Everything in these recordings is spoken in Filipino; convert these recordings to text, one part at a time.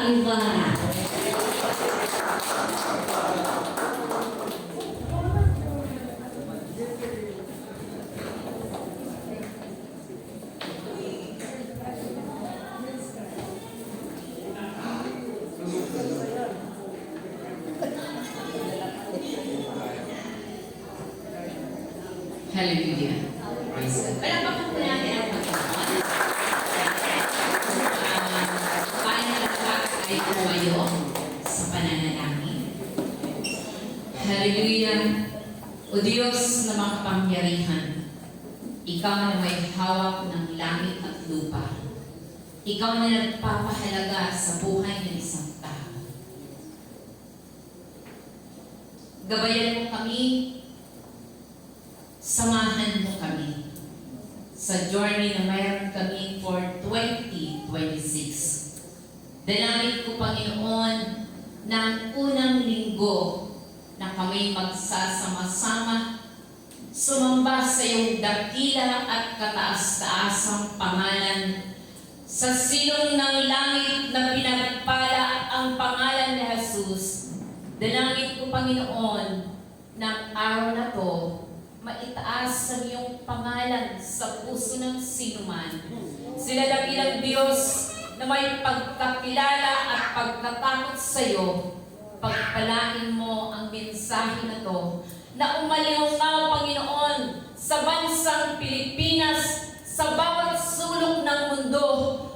Ibarra. Hallelujah. Praise God. Palakpakan po natin ang Panginoon. Paano ay tumayo sa pananalangin. Hallelujah. O Diyos na makapangyarihan, Ikaw na may hawak ng langit at lupa. Ikaw na nagpapahalaga sa buhay ng isang tao. Gabayan mo kami, samahan mo kami sa journey na mayroon kami for 2026. Dalangin ko, Panginoon, ng unang linggo na kami magsasama-sama sumamba sa iyong dakila at kataas-taasang pangalan. Sa silong ng langit na pinagpala ang pangalan ni Jesus, dalangin ko, Panginoon, ng araw na to, maitaas ang iyong pangalan sa puso ng sinuman. Sila dakilang Diyos na may pagkakilala at pagkatakot sa iyo, pagpalain mo ang mensahe na to, na umalingaw, Panginoon, sa bansang Pilipinas, sa bawat sulok ng mundo,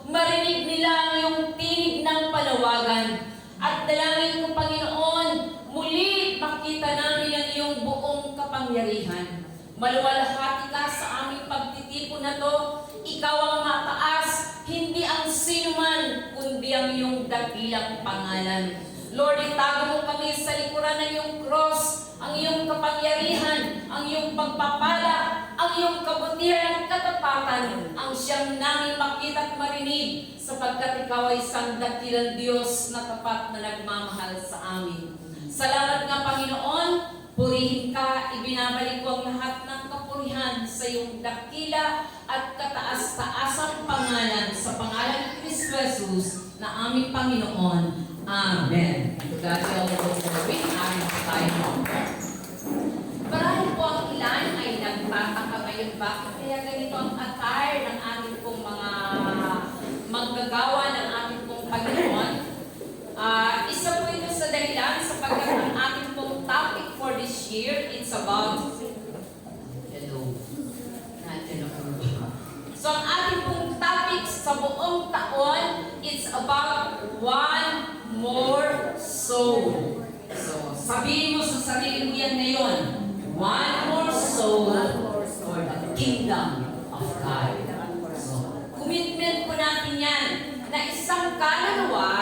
marinig nila ang iyong tinig ng panawagan. At dalangin ko, Panginoon, muli makita namin ang iyong buong kapangyarihan. Maluwalhati ka sa aming pagtitipon na to. Ikaw ang mataas, hindi ang sinuman, kundi ang iyong dakilang pangalan. Lord, itago mo kami sa likuran ng iyong cross, ang iyong kapangyarihan, ang iyong pagpapala, ang iyong kabutihan at katapatan, ang siyang namin makita at marinig, sapagkat ikaw ay isang dakilang Diyos na tapat na nagmamahal sa amin. Salamat nga, Panginoon. Purihin ka, ibinabalik ko ang lahat ng kapurihan sa iyong dakila at kataas-taasang pangalan sa pangalan ni Kristo Jesus na aming Panginoon. Amen. To God be all the glory. Amen. Tayo. Marami po ang ilan ay nagtataka ngayon bakit kaya ganito ang attire ng ating pong mga maggagawa ng ating pong Panginoon. Isa po ito sa dahilan sapagkat ang ating pong topic for this year, it's about So ang ating pong topic sa buong taon, it's about one more soul. So sabihin mo sa sarili mo yan ngayon, one more soul for the kingdom of God. So commitment po natin yan na isang kaluluwa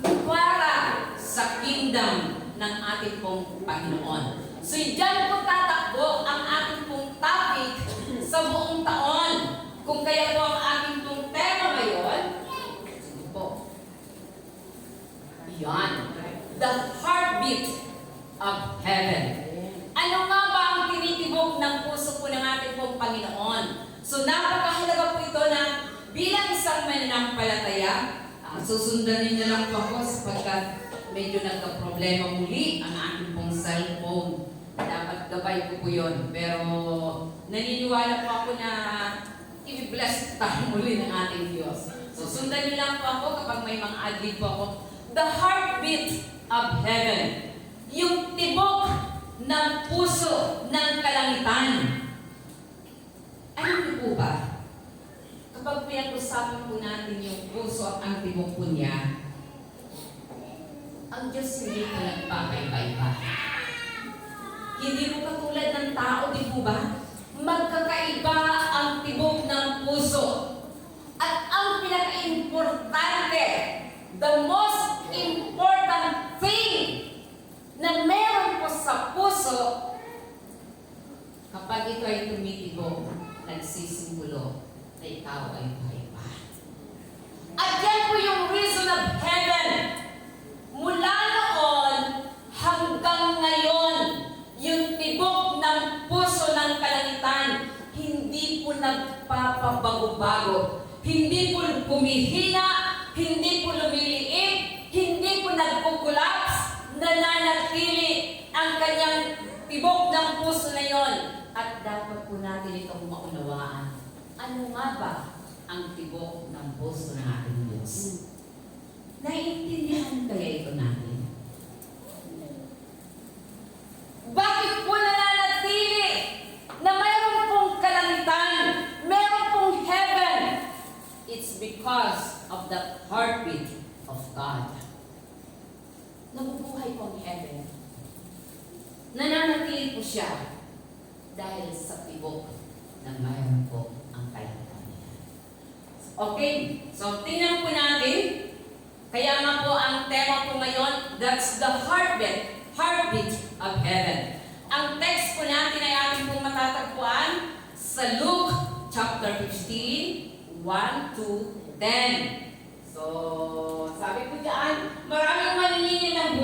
para sa kingdom ng ating pong Panginoon. So diyan po tatakbo ang ating pong topic sa buong taon. Kung kaya po ang ating pong tema ngayon, po, yan, the heartbeat of heaven. Ano nga ba ang tinitibok ng puso po ng ating pong Panginoon? So napakahalaga po ito na bilang isang mananampalataya, susundanin niyo lang po ako sapagkat medyo nagka-problema muli ang ating pong cellphone. Dapat gabay ko po yun. Pero naniniwala po ako na i-bless tayo muli ng ating Diyos. So sundan niyo lang po ako kapag may mga ad-lib po ako. The heartbeat of heaven. Yung tibok ng puso ng kalangitan. Ano niyo po ba? Kapag pinag-usapan po natin yung puso at ang tibok po niya, ang Diyos hindi po nagpapaiba-iba. Hindi po katulad ng tao, di po ba? Magkakaiba ang tibok ng puso. At ang pinaka-importante, the most important thing na meron po sa puso, kapag ito ay tumitibok, nagsisimulo na ikaw ay paiba. At yan po yung reason of heaven. Mula noon hanggang ngayon, yung tibok ng puso ng kalangitan, hindi po nagpapabago-bago. Hindi po kumihina, hindi po lumiliit, Hindi po nagkukulaps, nananatili ang kanyang tibok ng puso na yon. At dapat po natin itong maunawaan. Ano nga ba ang tibok ng puso ng ating Diyos? Naiintindihan kaya ito natin? Bakit po nananatili na mayroon pong kalangitan, mayroon pong heaven? It's because of the heartbeat of God. Nabubuhay po ang heaven. Nananatili po siya dahil sa tibok na mayroon po ang kalangitan niya. Okay, so tingnan po natin. Kaya nga po ang tema po ngayon, that's the heartbeat of heaven. Ang text po natin ay ating pong matatagpuan sa Luke chapter 15, 1 to 10. So, sabi ko dyan, maraming manilingin ng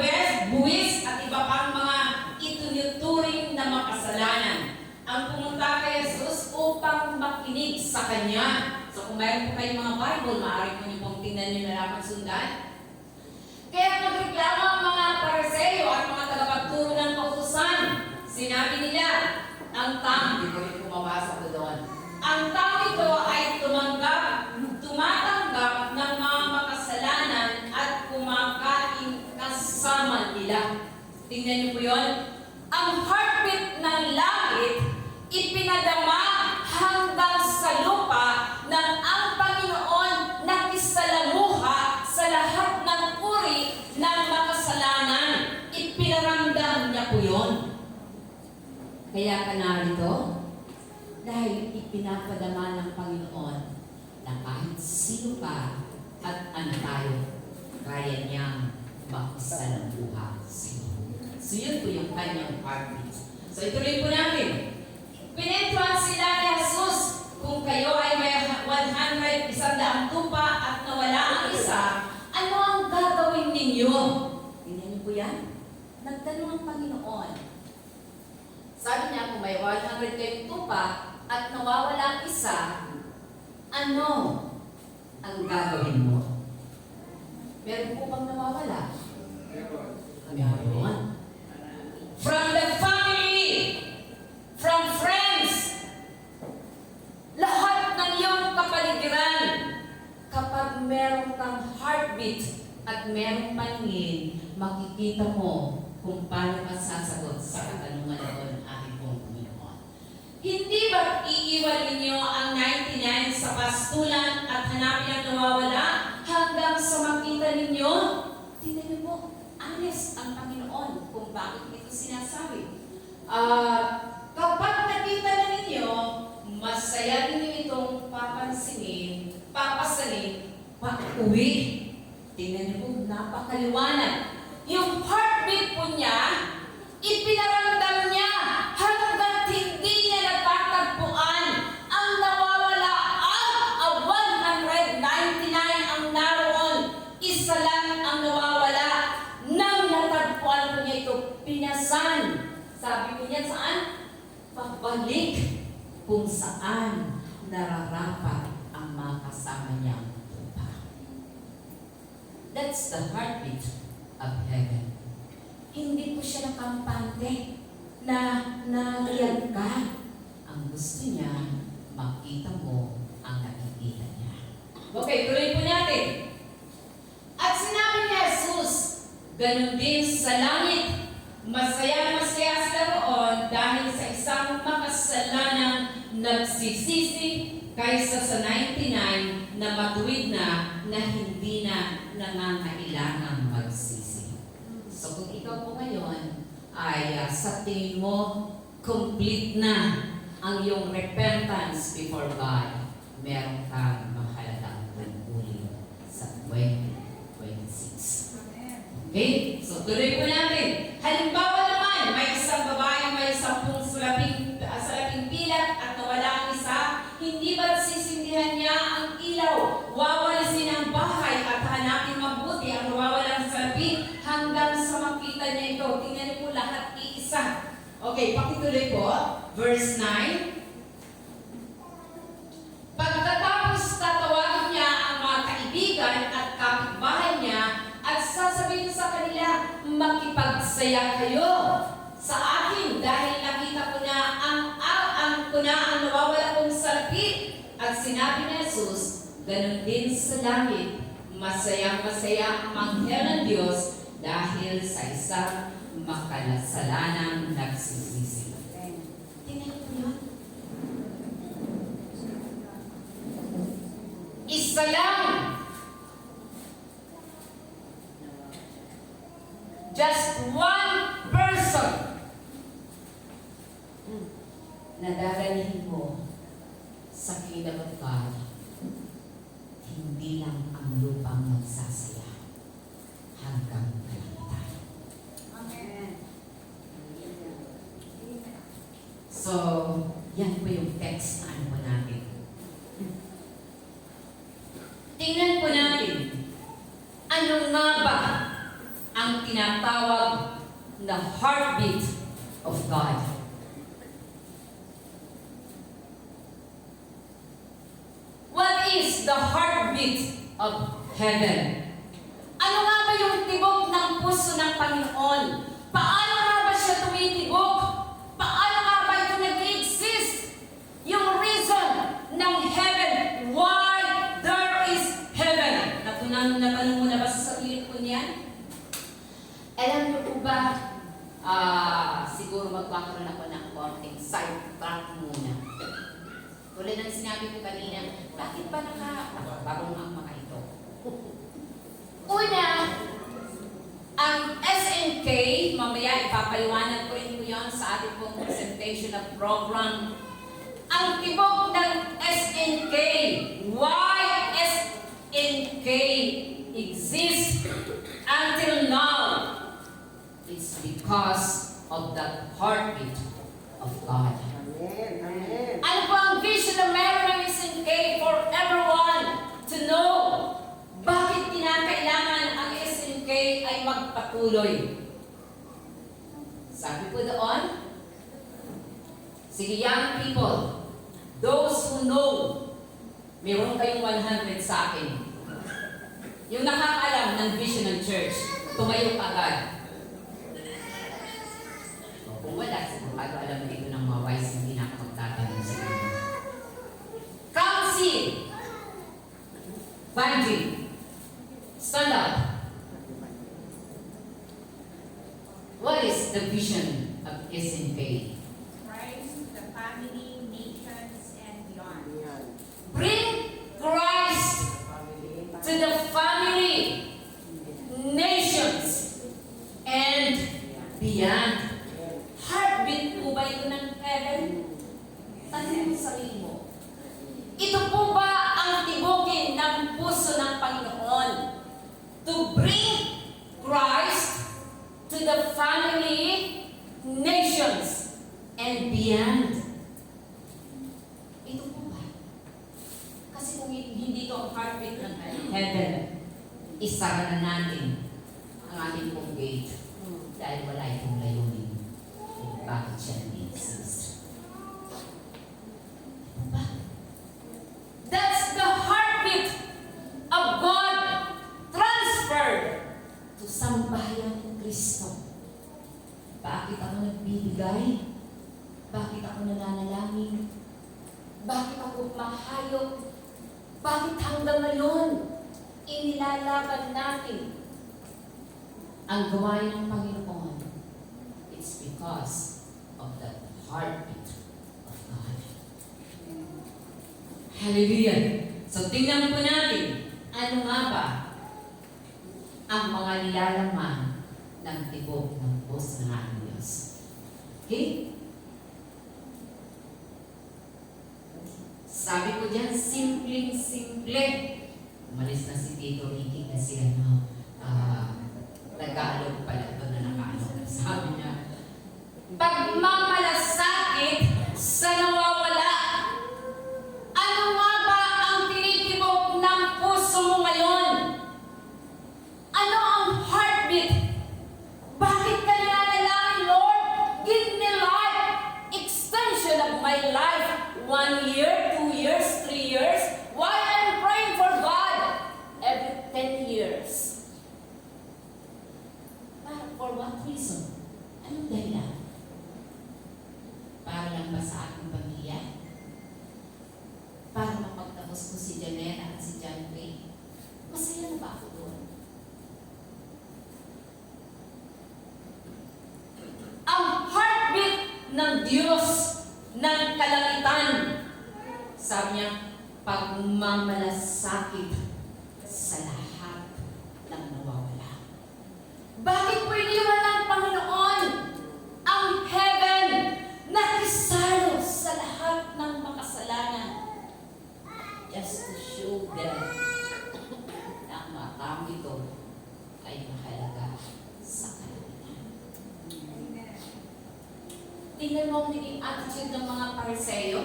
buwis at iba pang mga itunuturing na makasalanan ang pumunta kay Jesus upang makinig sa Kanya. So kung mayroon po kayong mga Bible, maaari po niyo pong tingnan niyo na lang at sundan. Kaya nagreklamo ang mga Pariseo at mga tagapagturo ng kautusan. Sinabi nila, ang tao, hindi ko rin pumabasa ko doon, ang tao ito ay tumatanggap ng mga makasalanan at kumakain kasama nila. Tingnan niyo po yun. Ang heartbeat ng langit ipinadama hanggang sa lupa ng ang Panginoon nakisalamuha sa lahat ng uri ng makasalanan. Ipinaramdam niya po yun. Kaya ka narito, dahil ipinapadama ng Panginoon na kahit sino pa at ano tayo, kaya niyang makisalamuha sa iyo. So yun po yung kanyang heartbeat. So ituloy po natin. Pinentuhan sila ni Jesus, kung kayo ay may 100 isang tupa at nawala ang isa, ano ang gagawin ninyo? Tingnan niyo po yan. Nagtanong ang Panginoon. Sabi niya, kung may 100 kayong tupa at nawawala ang isa, ano ang gagawin mo? Meron po bang nawawala? Meron. From the family, from friends, lahat ng iyong kapaligiran, kapag meron kang heartbeat at merong paningin, makikita mo kung paano ka sasagot sa katanungan doon, aking pong Panginoon. Hindi ba iiwan ninyo ang 99 sa pastulan at hanapin ang nawawala hanggang sa makita ninyo? Tingnan niyo po, honest ang Panginoon kung bakit ito sinasabi. Kapag nakita na ninyo, masaya ninyo itong papasanin, pauwi. Tingnan niyo po, napakaliwanag. Yung heartbeat po niya, ipinaramdam niya hanggang hindi niya natatagpuan ang nawawala ang 199 ang naroon. Isa lang ang nawawala. Nang natagpuan po niya ito, pinasan. Sabi po niya saan? Pabalik kung saan nararapat ang mga kasama niyang tupa. That's the heartbeat of heaven. Hindi po siya nakampante na nariyan ka. Ang gusto niya, makita mo ang nakikita niya. Okay, tuloy po natin. At sinabi ni Jesus, ganun din sa langit, masaya na masaya sila roon dahil sa isang makasalanang nagsisisi kaysa sa 99 na matuwid na hindi na nangangailangang magsisi. So kung ikaw po ngayon ay sa tingin mo complete na ang iyong repentance before God, meron kang mahalagang panuli sa 2026. Okay? So tuloy po natin. Halimbawa naman, may isang babae may 10 salaping pilat at nawala ang isa, hindi ba't sisindihan niya ang ilaw? Wawalisin ang bahay at hanapin mabuti ang nawawalang salapi hanggang sa makita niya ito. Tingnan niyo po lahat iisa. Okay, pakituloy po. Verse 9. Pagkatapos tatawagin niya ang mga kaibigan at kapitbahay niya at sa ko na ang nawawala kong salapi. At sinabi ni Jesus, ganun din sa langit, masayang-masaya ang anghel ng Diyos dahil sa isang makasalanang nagsisisi. Tingnan mo yun. Isa lang. Just one person. Nadadalhin mo sa kingdom of God, hindi lang ang lupang magsasaya hanggang kalangitan. Amen. So, yan po yung text na ano po natin. Tingnan po natin, ano nga ba ang tinatawag na heartbeat Of God. What is the heartbeat of heaven? Ano nga ba yung tibok ng puso ng Panginoon? Paano nga ba siya tumitibok? Paano nga ba ito nag-exist? Yung reason ng heaven, why there is heaven. Natanong mo na ba sa sarili ko niyan? Alam niyo po ba, siguro magkakaroon ako ng konting side track muna. Tulad ng sinabi ko kanina, bakit ba nakabarong ang mga ito? Una, ang SNK, mamaya ipapaliwanag ko rin po yan sa ating pong presentation of program. Ang tibok ng SNK, why SNK exists until now, it's because of the heartbeat of God. Amen. Amen. Ano po ang vision na meron ng SNK for everyone to know bakit kinakailangan ang SNK ay magpatuloy? Sabi po doon, sige young people, those who know, meron kayong 100 sa akin. Yung nakakaalam ng vision ng church, tumayo agad. Kung wala, sigurado alam na ito ng mga wise na hindi nakapagtatanong sa inyo. Council! Banji! Stand up! What is the vision of SNK? Christ, the family, nations, and beyond. Ayan. Bring Christ to the family, nations, and beyond. Heartbeat po ba ito ng heaven? Tanong mo sa sarili mo. Ito po ba ang tibukin ng puso ng Panginoon? To bring Christ to the family, nations, and beyond. Ito po ba? Kasi kung hindi ito ang heartbeat ng heaven, isara na natin ang ating pong gate dahil wala itong layunin kung bakit siya nag-exist. Ito ba? That's the heartbeat of God transferred to sambahayan ng Kristo. Bakit ako nagbibigay? Bakit ako nananalangin? Bakit ako mahayop? Bakit hanggang ngayon inilalaban natin ang gawain ng Panginoon? It's because of the heartbeat of God. Hallelujah! So tingnan po natin, ano nga ba ang mga nilalaman ng tibok ng puso ng ating Diyos. Okay? Sabi ko dyan, simpleng-simple. Umalis na si Tito Ricky kasi nag-aalog pala ito na naka-alog. Sabi niya, pagmamalasakit sa nawawala. Ano nga ba ang tinitibok ng puso mo ngayon? Ano ang heartbeat? Bakit ka nananalangin, Lord? Give me life. Extension of my life. 1 year, 2 years, 3 years. Why I'm praying for God? Every 10 years. For what reason? Anong dahilan? Para lang ba sa ating pamilya? ko si Janela at si John Ray. Masaya na ba ako doon? Ang heartbeat ng Diyos ng kalangitan. Sabi niya, pagmamalasakit sa lahat ng nawawala. Bakit po iniwan ng Panginoon ang heaven na isalo sa lahat ng makasalanan? Just to show them na ang mga tao ito ay mahalaga sa kalangitan. Tingnan mo ang naging attitude ng mga Pariseo.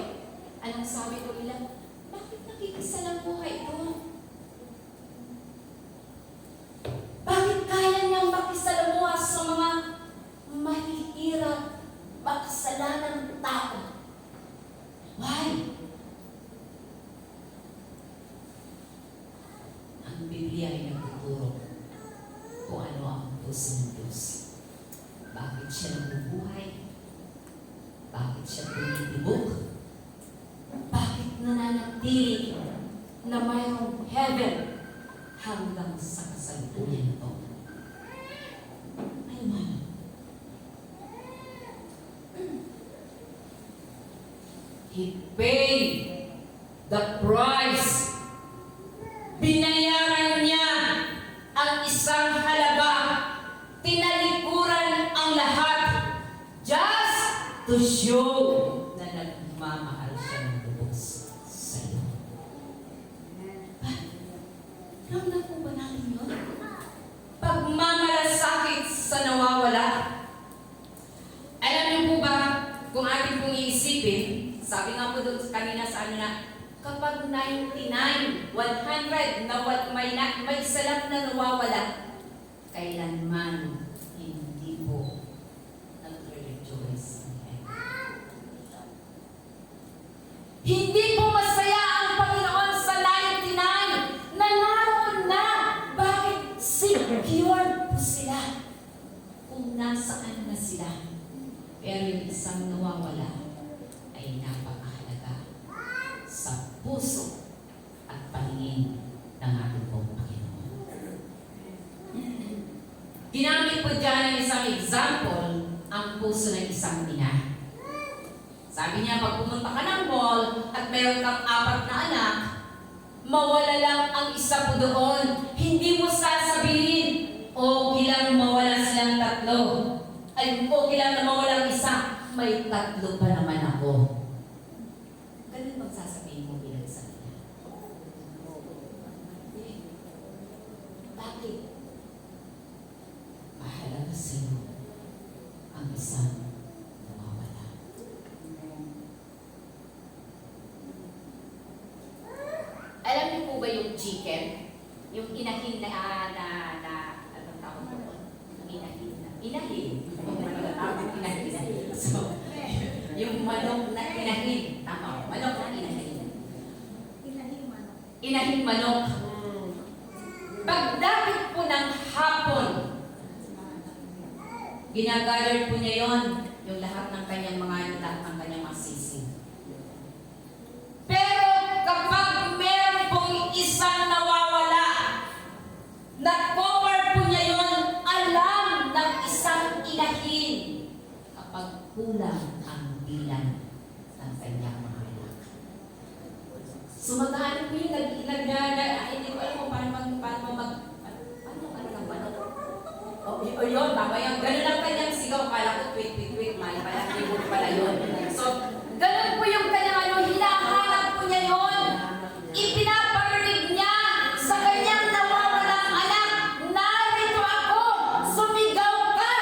Anong sabi ko nila? Bakit nakikisa lang buhay ito? Bakit kaya niyang makisalamuha sa mga mahihirap, makasalanang tao? Why? Ang Biblia ay nagtuturo kung ano ang puso ng Diyos. Bakit siya nabubuhay? Bakit siya tumitibok? Bakit nananatili na mayroong heaven hanggang sa kasalukuyan ito? Ay, man. He paid the price. Binayaran niya ang isang halaga. Tinalikuran ang lahat. Just to show na nagmamahal siya ng lubos sa iyo. Ramdam po ba natin yun? Pagmamalasakit sa nawawala. Alam niyo po ba, kung ating pong iisipin, sabi nga po doon kanina sa ano na, kapag 99, 100 na may isa lang na nawawala, kailanman hindi po nagre-rejoice. Hindi po masaya ang Panginoon sa 99 na naroon na. Bakit? Secure po sila kung nasaan na sila. Pero yung isang nawawala ay napakahalaga sa puso at paningin ng ating pong Panginoon. Ginamit po dyan ng isang example ang puso ng isang ina. Sabi niya, pag pumunta ka ng mall at meron kang 4 na anak, mawala lang ang isa po doon. Hindi mo sasabihin, okay lang mawala silang 3. Ay, okay lang na mawala ang isa. May 3 pa naman ako. Ganun bang sasabihin mo bilang sa ina? Bakit? Mahalaga sa iyo ang isang nawawala. Alam niyo po ba yung chicken? Yung inahin na anong tawag doon? Ang inahin. So, yung manok na inahin. Tama, manok na inahin. Inahin manok. Pagdapit po ng hapon, ginagather po niya yon, yung lahat ng kanyang mga lahat ng kanyang masising. Pero kapag meron pong isang nawawala, na-cover po niya yon, alam ng isang inahin kapag kulang ang bilang ng kanyang mga anak. So magkano po yung hindi ko alam kung paano ng manok. O yun, tama yung ganun ang kanyang sigaw. Kala ko tweet, mali pala, keyboard pala yun. So, ganun po yung kanyang hinahanap po niya yun. Ipinaparinig niya sa kanyang nawawalang anak, narito ako, sumigaw ka,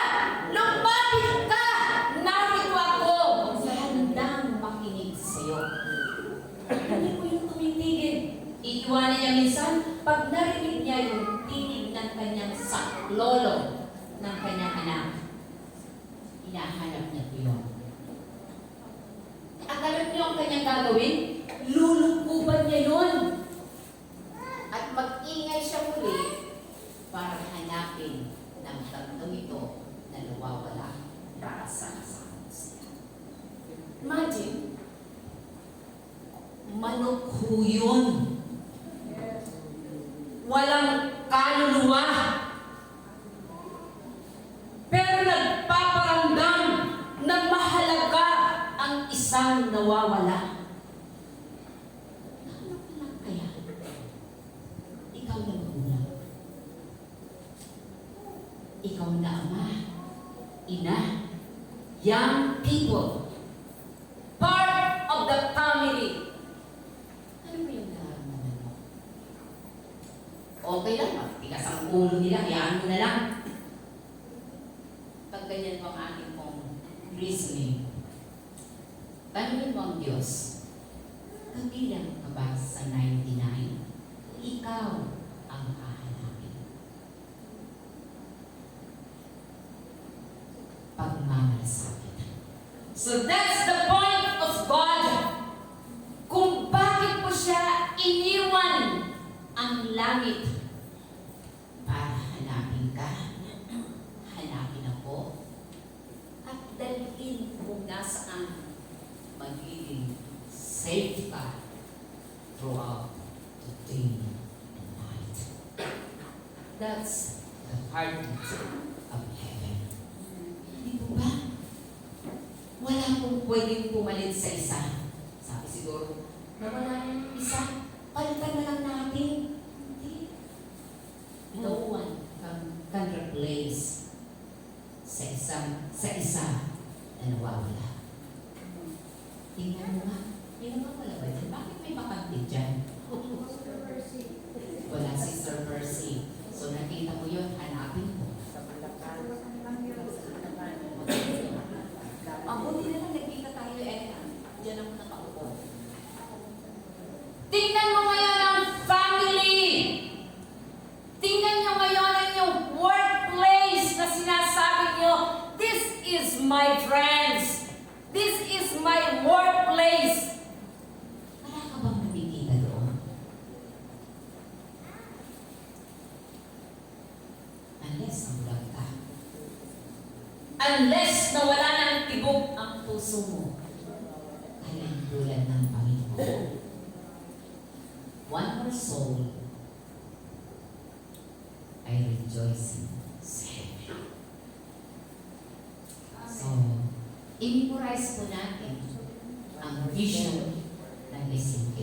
lumapit ka, narito ako, handang makinig sa'yo. Hindi po yung tumitigil. Iiwanan niya minsan, pag narinig niya yung tinig ng kanyang saklolo ng kanyang anak, hinahanap niya po yun. At alam niyo ang kanyang gagawin? Lulukuban niya yun. At mag-ingay siya muli para hanapin ng tatlong ito na nawawala para sa kasama siya. Imagine manok ho yun. Walang kaluluwa. Pero nagpaparamdam na mahalaga ang isang nawawala. Ano lang kaya? Ikaw na magulang. Ikaw na ama, ina, young people, part of the family. Ano mo yung nararamdaman mo? Okay lang, matigas ang ulo nila, hayaan mo na lang. Pag ganyan po ang ating pong reasoning, tanungin mo ang Diyos, kabilang ka ba sa 99? Ikaw ang hahanapin. Pagmamalasakit. So that's the point of God. Kung bakit po siya iniwan ang langit para hanapin ka, hanapin ako, at dalhin kung nasaan magiging safe ka throughout the day and night. That's the heartbeat of heaven. Hindi po ba? Wala pong pwedeng pumalit sa isa. Sabi siguro, nawala yung isa, palitan na lang natin. Hindi. No one can replace sa isa na nawawala. Tingnan mo nga, yun naman wala ba dyan? Bakit may bakante dyan? Wala si Sir Percy. So nakita mo yun, hanapin mo. Ang buti na lang nagkita tayo, dyan ako nakaupo. Tingnan mo ngayon ang family. Tingnan nyo ngayon ang yung workplace na sinasabi nyo, this is my friends. This is my workplace. Wala ka bang nakikita doon? Unless nabulag ka. Unless nawala ng tibok ang puso mo. Kaya tulad ng Panginoon. One more soul I rejoice in heaven. So, i-memorize po natin ang vision ng SMK.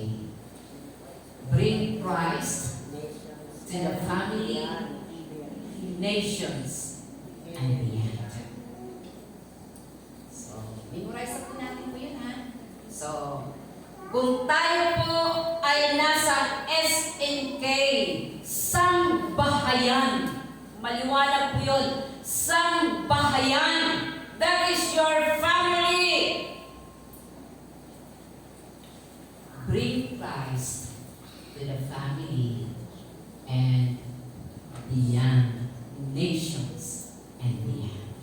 Bring Christ to the family, nations, and beyond. So, memorize po natin po yun, ha? So, kung tayo po ay nasa SNK, Sangbahayan, maliwanag po yun, Sangbahayan, that is your family. Bring Christ to the family and beyond, nations and beyond.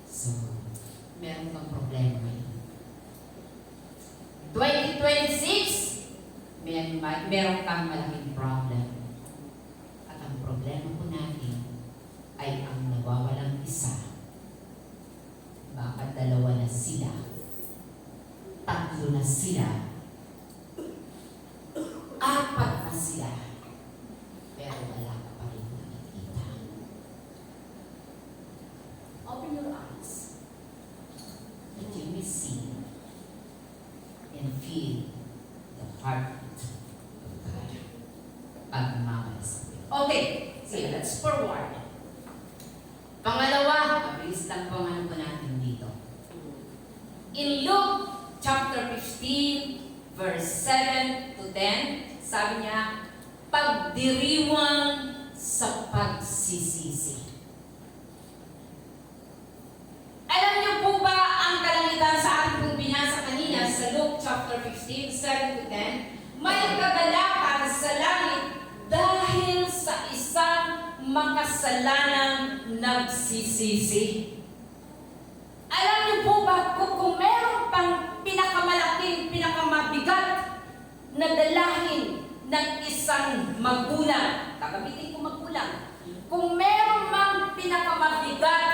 So, meron kang problema ngayon. 2026, meron kang malaking problem. At ang problema po natin ay ang nawawalang isa. Baka dalawa na sila, tatlo na sila, apat na sila, pero wala ka pa rin nakikita. Open your eyes that you may see and feel the heartbeat of God. Pagmamalasakit. Okay, sige, let's forward. Pangalawa, mabilis lang po ang ano po natin dito. In Luke chapter 15, verse 7 to 10, sabi niya, pagdiriwang sa pagsisisi. Alam niyo po ba ang kalangitan sa ating pong binasa kanina sa Luke chapter 15, 7 to 10? May kagalakan sa langit dahil sa isang makasalanang nagsisisi. Alam niyo po ba kung meron pang pinakamalaking, pinakamabigat na dalahin ng isang magulang, kakamitin ko magulang, kung meron mang pinakamabigat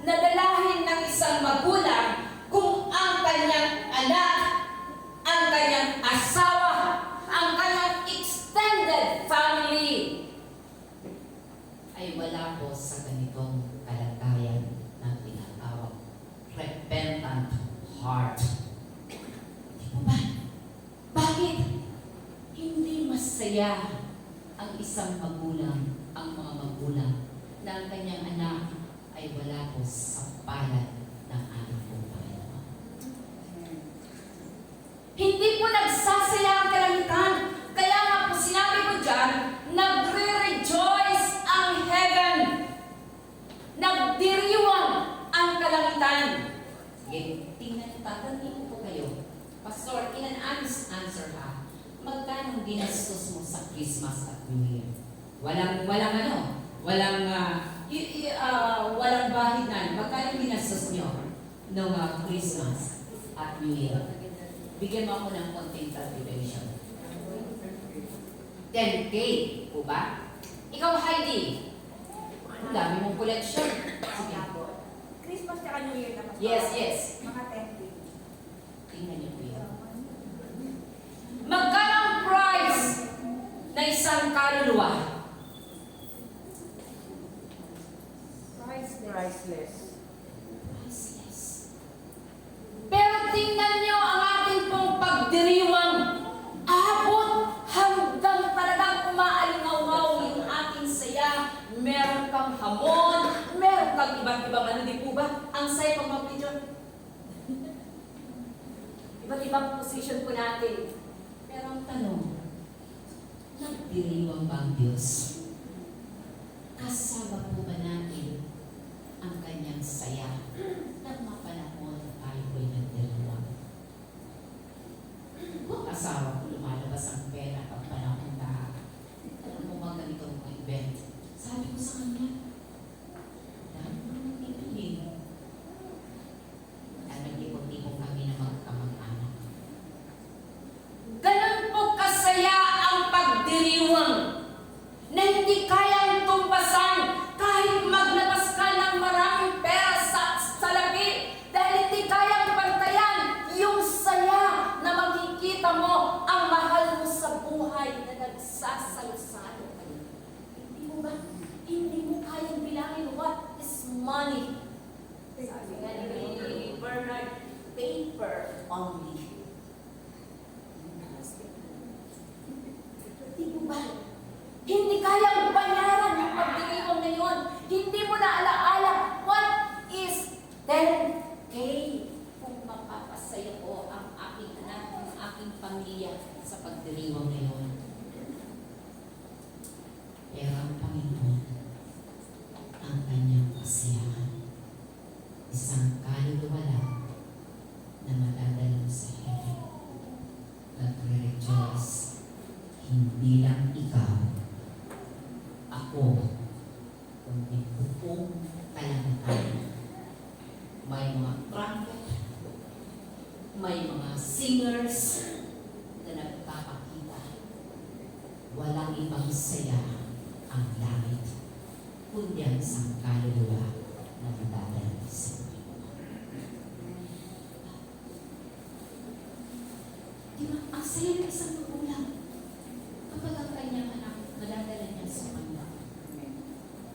na dalahin ng isang magulang, kung ang kanyang anak, ang kanyang asawa, masaya ang isang magulang, ang mga magulang, na ang kanyang anak ay wala po sa palad ng ating pong Panginoon. Hindi po nagsasaya ang kalangitan. Kaya nga po sinabi ko dyan, nagre-rejoice ang heaven. Nagdiriwang ang kalangitan. Sige, tingnan, tatanungin ko kayo. Pastor, in an honest answer ha, magkano ginastos mo sa Christmas at New Year? Walang bahinan. Magkano ginastos nyo noong Christmas at New Year? Bigyan mo ako ng konting calculation. 10K, po ba? Ikaw, Heidi, ang dami mong collection. Sige. Christmas tsaka New Year na pastor. Yes. Mga 10 days. Tingnan niyo po yan. Magkano ang price na isang kaluluwa? Priceless. Priceless. Pero tingnan niyo ang ating pong pagdiriwang. Abot hanggang talagang umaalingaw-ngaw yung ating saya. Meron kang hamon, meron kang iba't ibang ano, di po ba? Ang saya pag mag-picture. Iba't ibang position po natin. Pero ang tanong, nagdiriwang ba ang Diyos? Kasama po ba natin ang kanyang saya ng mga panahon na tayo ay nagdiriwang? Kung asawa ko lumalabas ang pera pag panahon na alam mo mga ganitong event, sabi ko sa kanya, dahil mo nang ibilin. Dahil nag-ipon-ipon kami na magkamag-anak. Ganun po kasaya ang pagdiriwang na hindi kayang tumpasan kahit maglabas ka ng maraming pera sa labi dahil hindi kayang bantayan yung saya na makikita mo ang mahal mo sa buhay na nagsasalo-salo kayo. Hindi mo ba? Hindi mo kayang bilangin what is money. Sabi nga ni Bernard, paper only. Hindi mo ba? Hindi kayang bayaran yung pagdiriwang na yun. Hindi mo na alaala what is 10K kung mapapasaya ko ang aking anak, ang aking pamilya sa pagdiriwang na yun. Pero ang Panginoon, ang kanyang kasiyahan, isang kaluluwa na madadalo sa heaven. Nagre-rejoice, hindi lang ikaw, ako, kundi buong kalangitan. May mga trumpet, may mga singers na nagpapakita. Walang ibang saya ang langit, kundi ang isang kaluluwa na madadala sa Panginoon. Diba? Ang saya ng isang magulang kapag ang kanyang anak madadala niya sa Panginoon.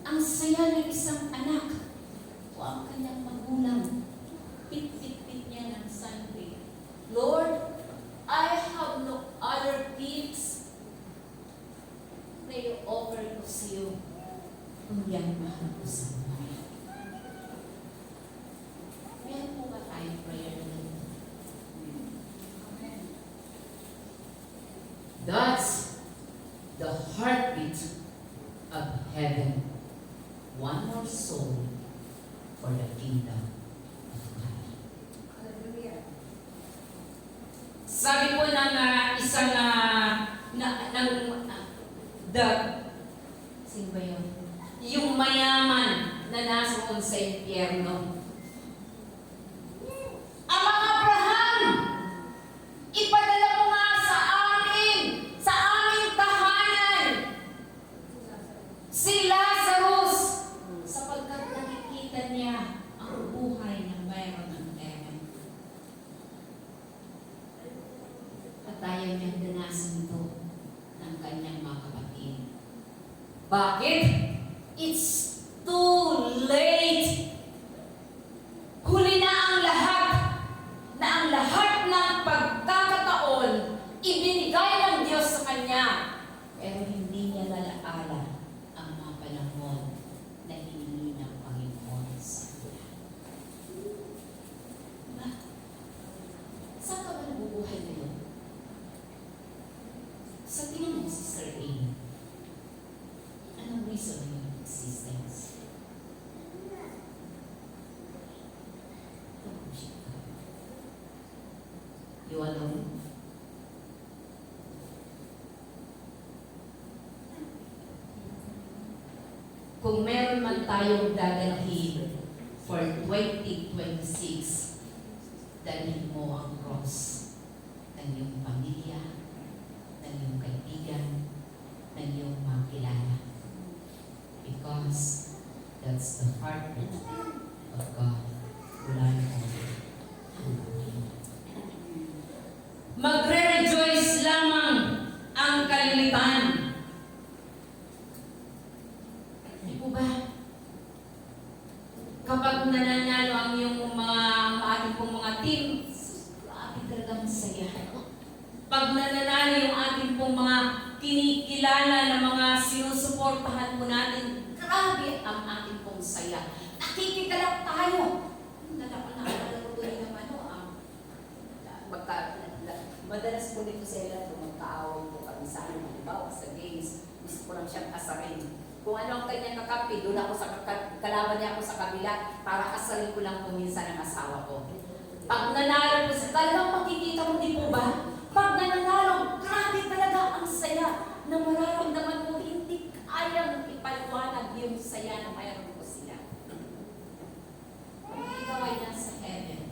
Ang saya ng isang anak o ang kanyang magulang, pit-pit-pit niya ng Sunday. Lord, I have no other gifts na i-offer ko sa iyo kundi ang mahal ko sa buhay. Meron po ba tayong prayer na ganito? That's the heartbeat of heaven. One more soul for the kingdom of God. Hallelujah. Sabi po ng isang Sino ba yun? yung mayaman na nasoon sa impyerno. Amang Abraham, ipadala mo nga sa aming tahanan, si Lazarus, sapagkat nakikita niya ang buhay na mayroon ng heaven. At ayaw niyang danasan ito ng kanyang mga kapatid. Bakit? It's too late. Huli na ang lahat ng pagkakataon ibinigay ng Diyos sa kanya. alaala ang mga panahon na hiningi ng Panginoon sa kanya. Diba? Saan ka ba nabubuhay ngayon? Sa tingin mo, Sister A, anong reason ng iyong existence? Tumushik ka. You alone? Kung meron man tayong dadalhin for 2026, dalhin mo ang cross ng iyong pamilya, ng iyong kaibigan, ng iyong mga kilala. Because that's the heartbeat of God. Mula noon hanggang ngayon. Magre-rejoice lamang ang kalimitan. Di po ba? Kapag nananalo ang iyong ating pong mga team, Grabe talaga masaya. pag nananalo yung ating pong mga kinikilala na mga sinusuportahan po natin, grabe ang ating pong saya. Nakikigalak tayo. Naalala ko tuloy naman, madalas po dito sa ilan, magkaaway po kami sa amin, halimbawa sa games, gusto ko lang siyang asarin. Kung ano ang kanyang kakampi, doon ako sa kalaban niya ako sa kabila para asarin ko lang po minsan ang asawa ko. Pag nanalo po sa talagang makikita mo, di po ba? Pag nanalo, grabe talaga ang saya na mararamdaman mo, hindi kayang ipaliwanag yung saya na mayroon po sila. Pag ikaw ay nasa heaven,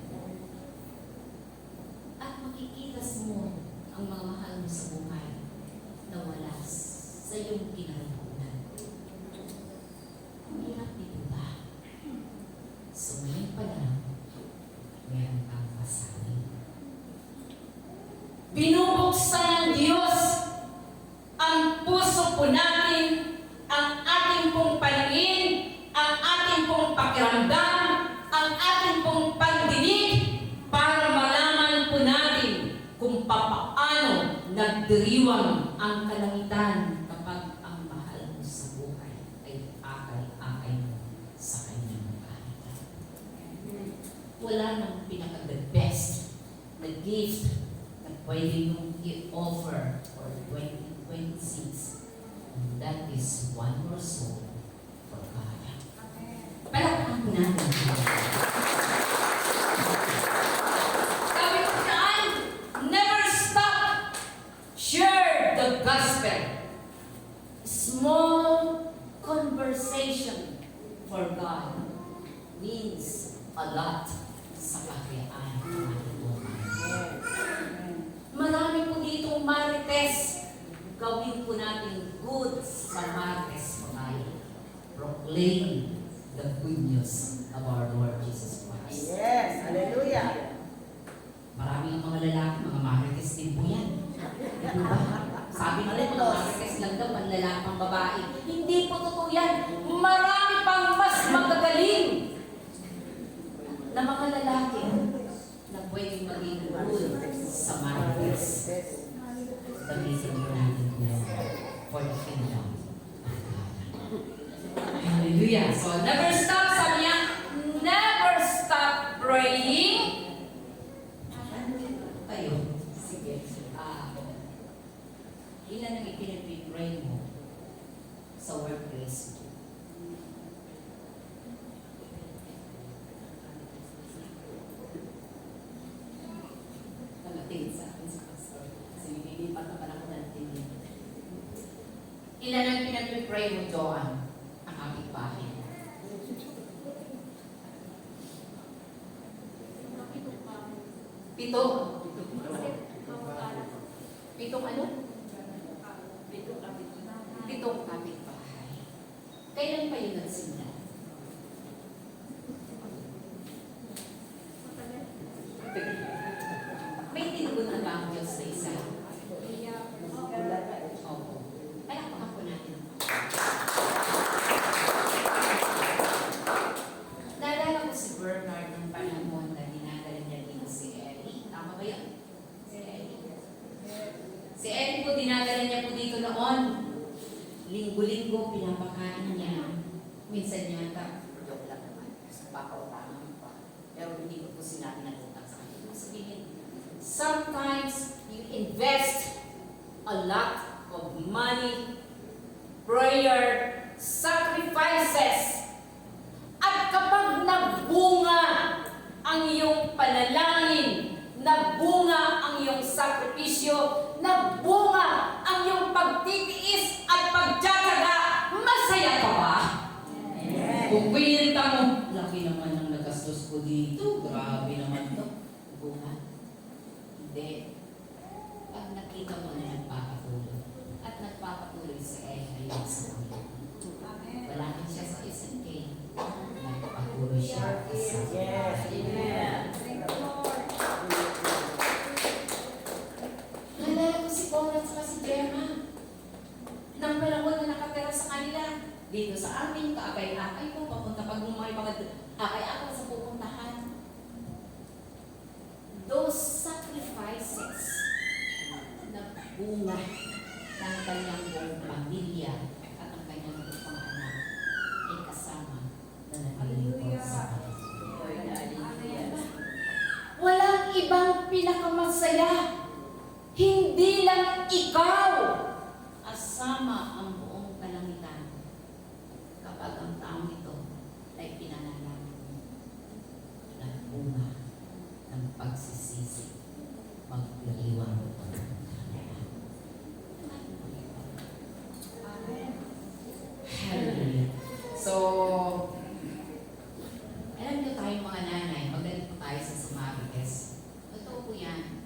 at makikita mo ang mga mahal mo sa buhay na wala sa iyong kinaranasan. Ang hirap dito ba? So ngayon pa lang, meron kang pasabi. Binubuksan ng Diyos ang puso po natin, ang ating pong paningin, ang ating pong pakiramdam, ang ating pong pagdinig para malaman po natin kung papaano nagdiriwang ang kalangitan kapag ang mahal mo sa buhay ay akay-akay mo sa kanyang kahit. Wala nang pinaka-the best na gift na pwede mong i-offer for 2026. And that is one more soul for God. Palakpakan po natin. Sabi ko saan, never stop. Share the gospel. Small conversation for God means a lot sa kahayaan ng ating buhay. Marami po ditong marites. Gawin po natin good sa marites mga ito. Proclaim the good news of our Lord Jesus Christ. Yes, hallelujah. Maraming mga lalaki, mga marites din po yan. Di po ba? Sabi nila, mga marites lang daw, manlalaki pang babae. Hindi po totoo yan. Marami pang mas magagaling na mga lalaki na pwedeng maging good sa marites. Gamitin mo natin yan for the kingdom of God. Hallelujah. So, never stop. Sabi niya, never stop praying. Kayo, sige. Ilan ang ipinag-pray mo sa workplace mo? Pagatingin sa akin sa pastor. Kasi nililipat na pala ko ng tingin. Ilan ang pinag-pray mo, Joanne? Ang aking bahay. Pito. Pitong ano? Pitong kapitbahay. Kailan pa yun nagsimula? May tinugunan ba ang Diyos sa isa? Opo. Palakpakan po natin ang naalala ko si Bernard ng panahon na dinadala niya dito si Ellie. Tama ba yun? Si Ellie. Si Ellie po dinadala niya po dito noon. linggo-linggo pinapakain niya. Minsan yata, joke lang naman, papautangan pa. Pero hindi ko po sinabi na utang sa kanya. Sabihin, sometimes you invest a lot of money, prayer, sacrifices. At kapag nagbunga ang iyong panalangin, nagbunga ang iyong sakripisyo, nagbunga ang iyong pagtitiis at pagtyaga, masaya ka ba? Kung pinita mo, laki naman ang nagastos ko dito, grabe naman to. Bunga. Hindi. Pag nakita mo na nagpapatuloy, at nagpapatuloy sa ay sa Panginoon. Wala na siya sa isang day. Nagpapatuloy siya sa Yes. Amen. Nalala ko si Conrad sa si Gemma. Nang panahon na nakatira sa kanila, dito sa amin, kaakay-akay ko, papunta pag may mga akay-akay sa pupuntahan. Those sacrifices na bunga ng kanyang buong pamilya at ang kanyang mga anak ay kasama na naglilingkod sa Kanya. Walang ibang pinakamasaya. Hindi lang ikaw asama ang buong kalangitan kapag ang taong ito ay pinanalangin ng bunga ng pagsisisi, magdiriwang Hallelujah. So, alam niyo tayong mga nanay, magaling po tayo sa sumabites. Totoo po yan.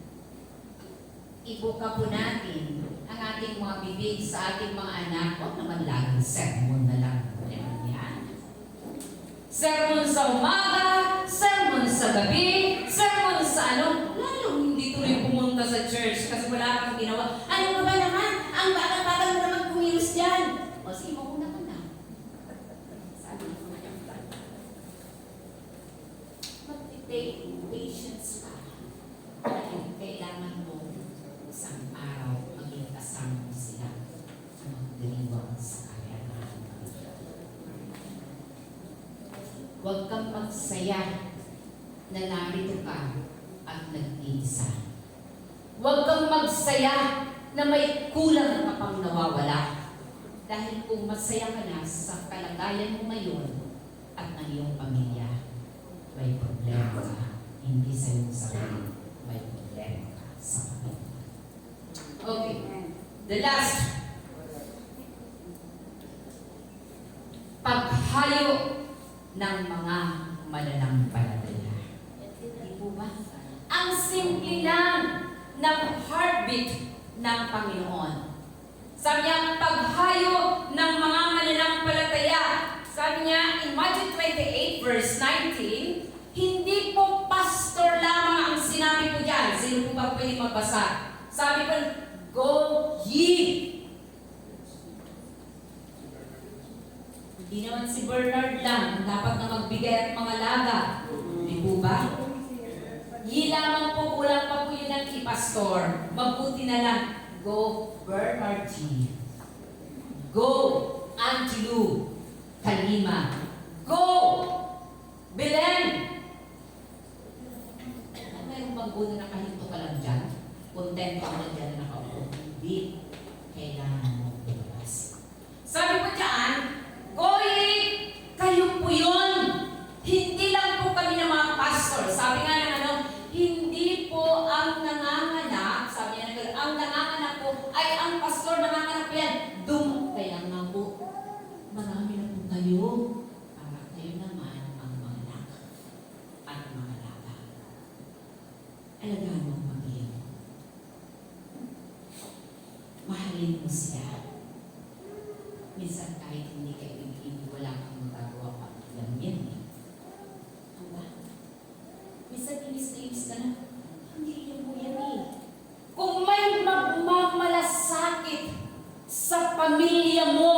Ibuka po natin ang ating mga bibig sa ating mga anak. Huwag naman laging sermon na lang. Ayan yan. Sermon sa umaga, sermon sa gabi, sermon sa ano. Lalong hindi tuloy pumunta sa church kasi wala kang ginawa. Ano ba ba naman? Ang bata-bata mo naman kumilos dyan. O sige, mauna ka na. Sabi ko nga yung bata. Mag-take patience ka. Dahil kailangan mo isang araw maging kasama mo sila na magdiriwang sa kayanahan. Huwag kang magsaya na narito ka at nag-iisa. Huwag kang magsaya na may kulang ka pang nawawala. Dahil kung masaya ka na sa kalagayan mo ngayon at ng iyong pamilya, may problema ka. Hindi sa iyong sarili, may problema ka sa pamilya. Okay. The last. Paghayo ng mga mananampalataya. Di po ba? Ang simple lang ng heartbeat ng Panginoon. Sabi niya, paghayo ng mga mananampalataya. Sabi niya in Matthew 28 verse 19, hindi po pastor lamang ang sinabi ko dyan. Sino po ba pwede magbasa? Sabi po, go ye. Hindi naman si Bernard lang dapat na magbigay at mga laga. Di po ba? Ye lamang po, kulang pa po yun ang ipastor. Mabuti na lang. Go Bernard G. Go Angelo Kalima. Go Belen. Mayroon bang buo na nakahinto ka lang dyan? Kontento ka lang dyan na nakaupo. Hindi. Kailangan mo lumabas. Sabi po dyan, Goy, kayo po yun. Hindi lang po kami ng mga pastor. Sabi nga ng ano, hindi po ang nanganganak, sabi niya, ang nanganganak po ay ang pastor nanganganak yan. Kaya nga po, marami na po kayo. Para kayo naman ang mga anak at mga laga. Alagaan mo ang pamilya mo. Mahalin mo siya. Minsan kahit hindi kayo ibigin, wala kang magagawa pa. Alam yan eh. Ang ba? Minsan inis ka na. Hindi yan po yan eh. Kung may magmamalasakit sa pamilya mo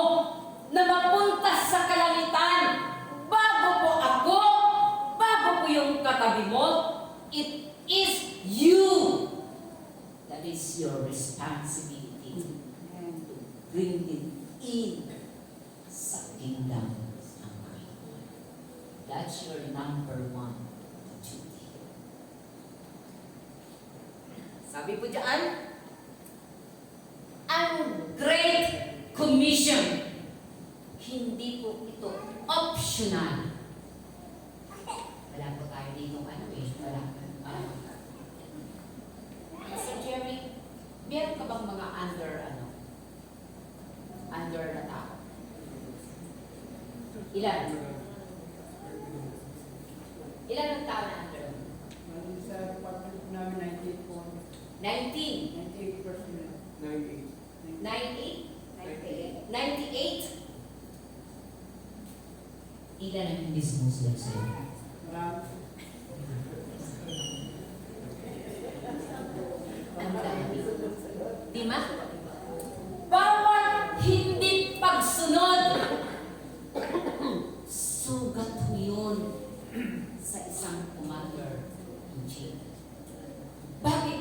na mapunta sa kalangitan, bago po ako, bago po yung katabi mo, it is you. That is your responsibility to bring it in sa kingdom ng Panginoon. That's your number one duty. Sabi po dyan, ang Great Commission, hindi po ito optional. Wala po tayo dito wala. Sir Jerry, meron ka bang mga under na tao? Ilan? Ilan ang tao na under? Sa department namin, 98 po. 19? 98 personnel. 98? 98. 98? Ilan ang hindi sumusunod sa'yo? Marami. Ang dami. Di ba? Bawat hindi pagsunod, sugat mo yun sa isang commander-in-chief. Bakit?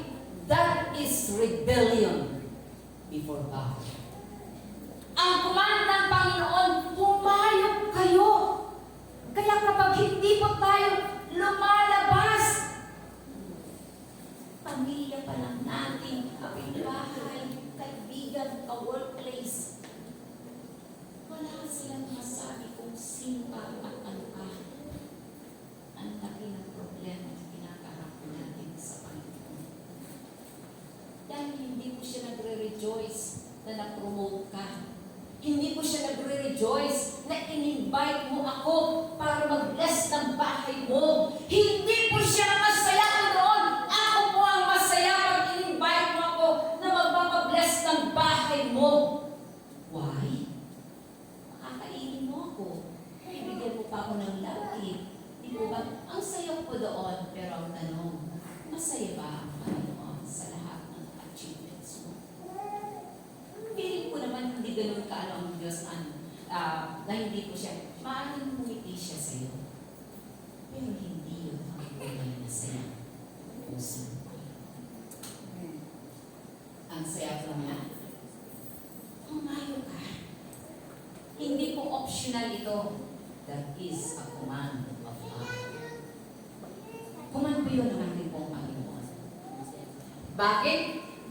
That is rebellion before God. Ang command ng Panginoon, pumayag kayo. Kaya kapag hindi po tayo lumalabas, pamilya pa lang natin, kapitbahay, kaibigan, ka-workplace, wala silang masabi kung sino ka at ano ka. Ang laki ng problema na kinakaharap natin sa Panginoon. Dahil hindi po siya nagre-rejoice na na-promote ka. Hindi po siya nagre-rejoice na in-invite mo ako para mag-bless ng bahay mo. Hindi po siya masaya noon. Ako po ang masaya pag in-invite mo ako na magpapabless ng bahay mo. Why? Makakainin mo ako. Bibigyan mo pa ako ng laki. Di po ba? Ang saya ko doon. Pero ang tanong, masaya ba ang Panginoon sa lahat ng achievements mo? Feeling ko naman hindi ganun ka ang Diyos na hindi ko siya. Maaaring humiti siya sa iyo. Pero hindi yun ang tunay na saya. Puso ko. Ang saya ko na, humayo ka. Hindi po optional ito. That is a command of God. Command po yun ng ating pong Panginoon. Bakit?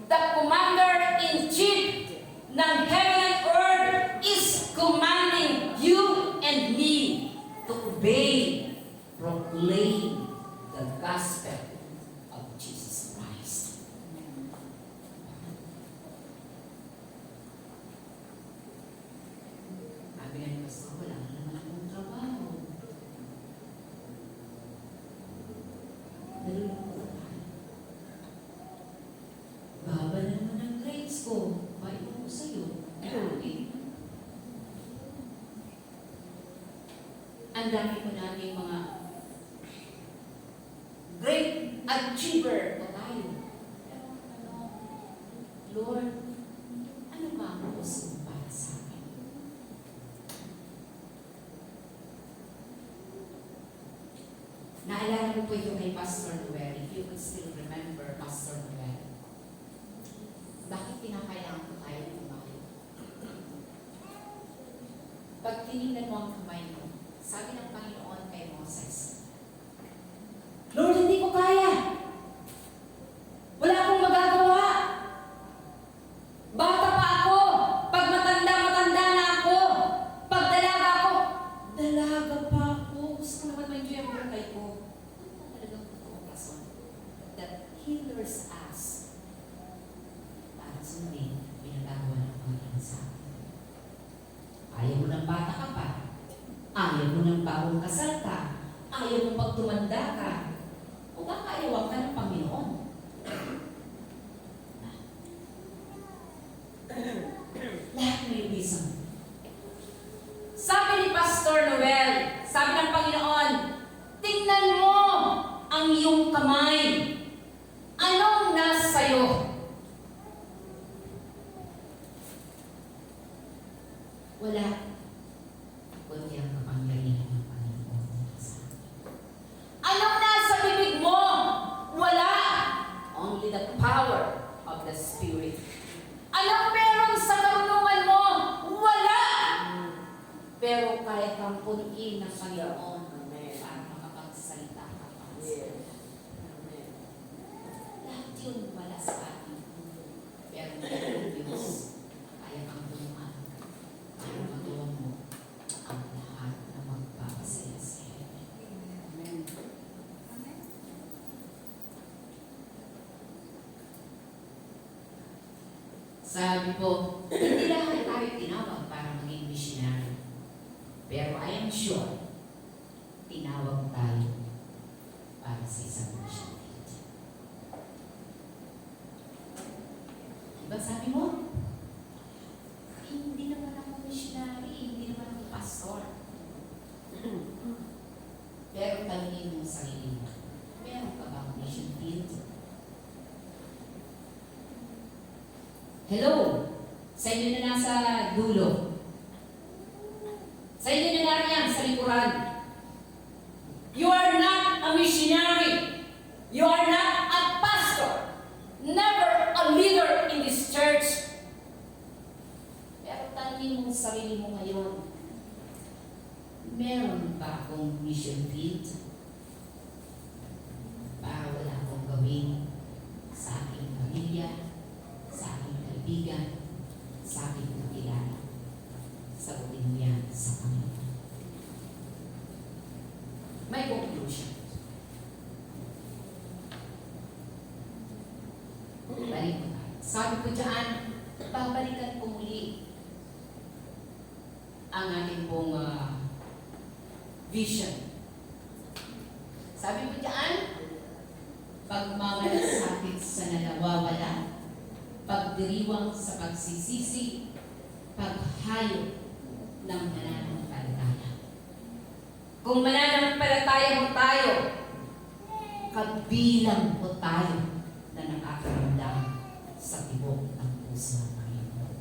The commander-in-chief ng heaven and earth is commanding you and me to obey, proclaim the gospel of Jesus Christ. Sabi nga ni Pastor, wala na naman akong trabaho. Nalulungkot tayo. Baba na naman ang grades ko. Ba't ko sa'yo? Okay. Ang dami ko namin mga great achiever na tayo. Pero Lord, ano ba ang gusto mo para sa akin? Naalala ko po ito kay Pastor Noel. If you could still remember Pastor Noel. Bakit pinakailangan ko tayo kumain? Pag tinignan mo ang kamay mo, sabi ng Panginoon kay Moses, Lord, hindi ko kaya. Wala akong magagawa. Bata pa ako. Pag matanda na ako. Pag dalaga ako, dalaga pa ako. Gusto ko naman ma-enjoy ang buhay ko. Ano talagang totoong rason that hinders us para sundin pinagagawa ng Panginoon sa atin. Ayaw mo ng bata ka pa. Ayaw mo ng bagong kasal ka. Ayaw mo pag tumanda ka. O baka ayaw ka ng Panginoon. Lahat may reason. Sabi ni Pastor Noel, sabi ng Panginoon, tingnan mo ang iyong kamay. Anong nasa'yo? Wala. Kundi ang kapangyarihan ng Panginoon sa akin. Anong nasa bibig mo? Wala. Only the power of the Spirit. Anong meron sa karunungan mo? Wala. magkaroon Amen. para makapagsalita ka para sa Yes. Kanya. Amen. Lahat yun wala sa atin. Pero meron Diyos na kaya kang tulungan para magawa mo ang lahat na magpapasaya sa Iyo. Amen. Amen. Sabi ko, hindi lahat tayo tinawag para maging missionary. Pero I am sure, tinawag tayo para sa isang mission field. Diba sabi mo? Hindi naman ako missionary, hindi naman ako pastor. Pero tanungin mo sa sarili mo, meron ka bang mission field? Hello! Sa inyo na nasa dulo. Sa inyo na nariyan sa likuran. You are not a missionary. You are not a pastor. Never a leader in this church. Pero tanungin mo sa sarili mo ngayon, meron ba akong mission field? Para wala akong gawin sa aking pamilya, sa aking kaibigan, sa aking kakilala. Sagutin mo yan sa Panginoon. May conclusion. Balik mo tayo. Sabi ko dyan, babalikan ko muli ang ating pong vision. Sabi ko dyan, pagmamalasakit sa nawawala, pagdiriwang sa pagsisisi, paghayo ng mananampalataya. Kung mananampalataya mo tayo, kabilang mo tayo na nakakaramdam sa tibok ng puso ng Panginoon.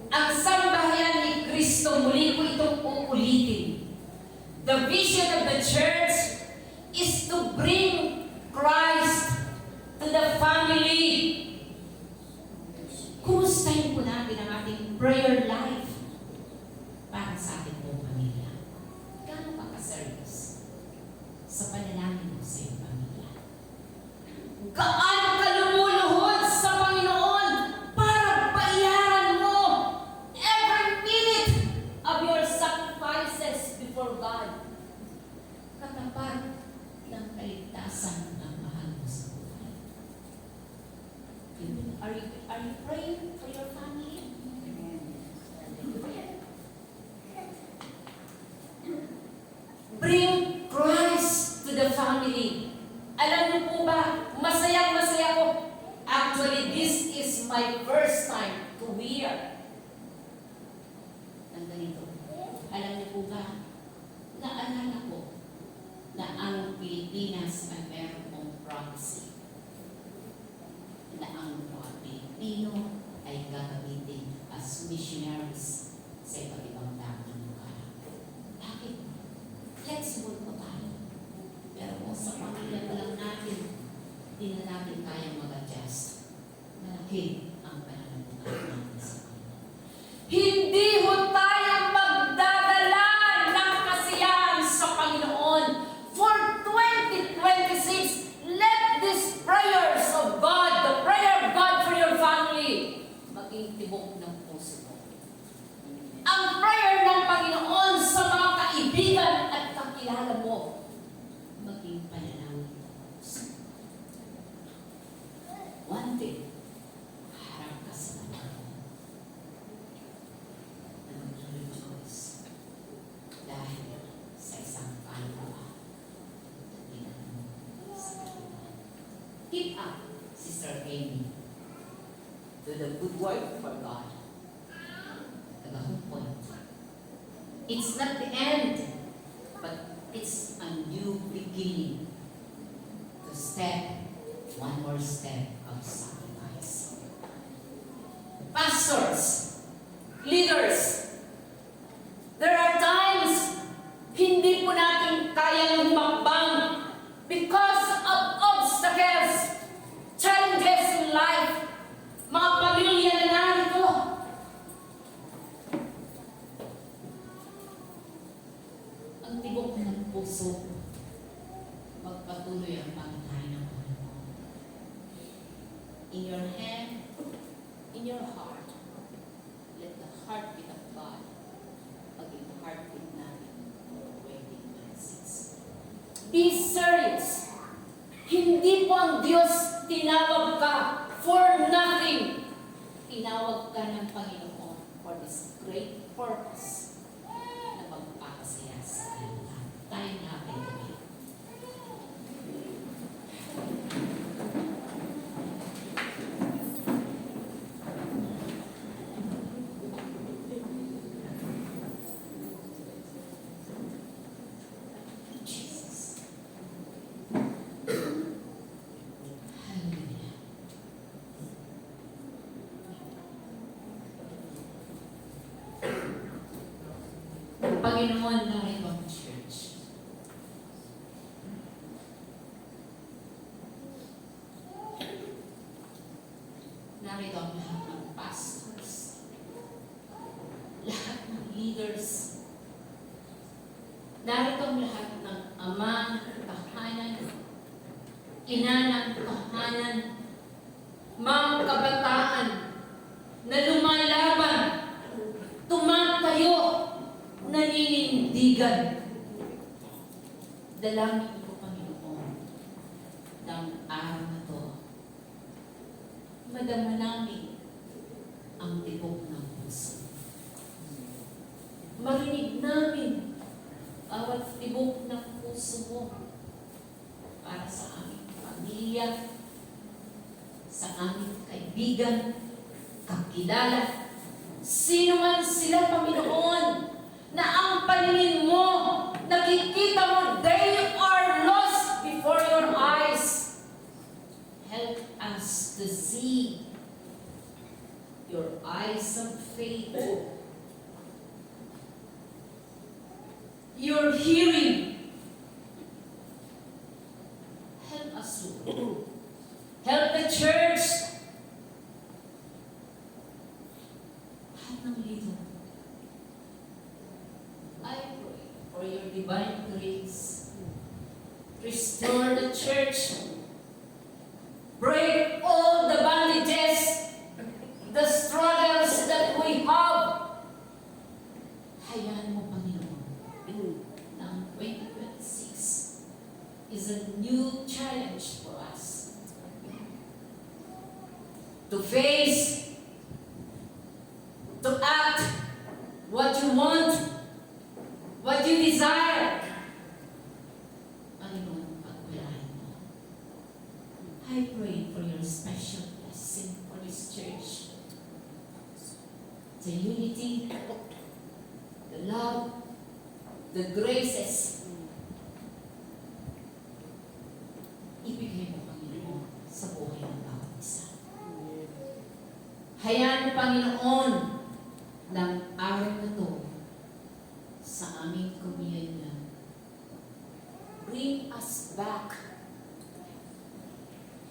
Ang sambahayan ni Kristo, muli ko itong uulitin. The vision of the church is to bring Christ to the family. Kumustahin po natin ang ating prayer life para sa ating buong pamilya. Gaano ka ka-serious sa panalangin mo sa iyong pamilya? Gaano ka lumuluhod sa Panginoon para bayaran mo every minute of your sacrifices before God? Katapat ng kaligtasan ng mahal mo sa buhay. Are you praying for your family? Bring Christ to the family. Alam niyo po ba, masayang-masaya ko. Actually, this is my first time to hear ng ganito. Alam niyo po ba, naalala ko na ang Pilipinas ay meron pong prophecy na ang mga Pilipino ay gagamitin as missionaries sa iba't ibang daan ng lugar. Bakit? Flexible po tayo. Pero kung sa pamilya pa lang natin, hindi na natin kayang mag-adjust. Malaki ang pananampalataya natin sa Panginoon. Hindi ho tayo magdadala ng kasiyahan sa Panginoon. For 2026, let these prayers of God, the prayer of God for your family, maging tibok ng puso mo. Ang prayer ng Panginoon sa mga kaibigan at kakilala mo, maging panalangin ng puso. One day, harap ka sa Panginoon na mag-rejoice dahil sa isang kaluluwa na tinanong sa katawan. Keep up, Sister Amy, to the good work for God. Tagahong point. It's not the end, but it's a new beginning to step one more step of sacrifice. Pastors, leaders, there are times hindi po natin kayang humakbang because of obstacles, challenges in life, mga pamilya na narito. in your heart, let the heartbeat of God maging heartbeat natin for 2026. Be serious. Hindi po ang Diyos tinawag ka for nothing. Tinawag ka ng Panginoon for this great purpose na magpapasaya sa kanila. Tayo natin kami. Jesus. Hallelujah. Panginoon, narito ang church. Narito ang lahat ng pastors, lahat ng leaders, narito ang lahat ng ama ng tahanan, ina ng tahanan, mga kabataan na lumalaban, tumatayo, naninindigan. Dalangin ko, Panginoon, ng araw na to, madama namin ang tibok ng puso. Marinig namin bawat tibok ng puso mo para sa aming pamilya, sa aming kaibigan, kakilala, sino man sila, Panginoon, na ang paningin mo, nakikita mo, they are lost before your eyes. Help us to see your eyes of faith, your hearing. Help us, Lord. Help the church. Lahat ng leader, I pray for your divine grace. Restore the church. Break all the bondages, the struggles that we have. Hayaan mo, Panginoon, na ang 2026 is a new challenge for us to face, to act what you want, what you desire. Panginoon, pagpalain mo. I pray for your special blessing for this church. The unity, the love, the graces. Ibigay mo, Panginoon, sa buhay ng bawat isa. Hayaan mo, Panginoon, ng araw na to sa aming communion. Bring us back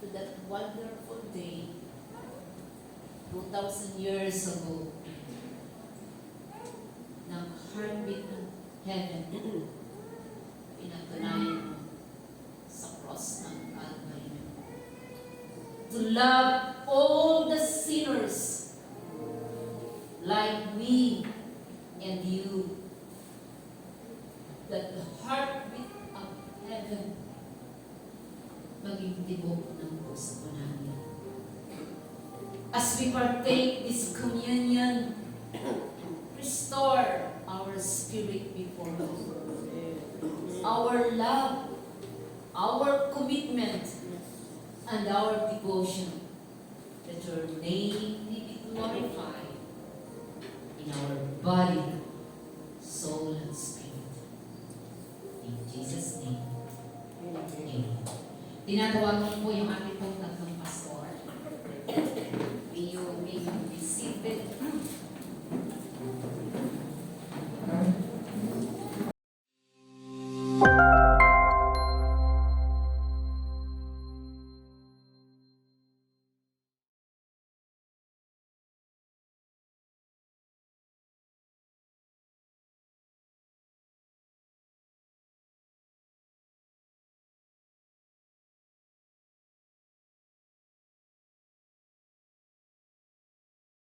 to that wonderful day 2,000 years ago ng heartbeat ng heaven pinatunayan mo sa cross ng Calvary. To love all the sinners like me and you, that the heartbeat of heaven maging tibok ng puso namin. As we partake this communion, restore our spirit before you. Our love, our commitment, and our devotion, that your name may be glorified in our body, soul, and spirit. In Jesus' name, amen. Tinatawagan po yung ating pong tatlong pastor. May you be seated.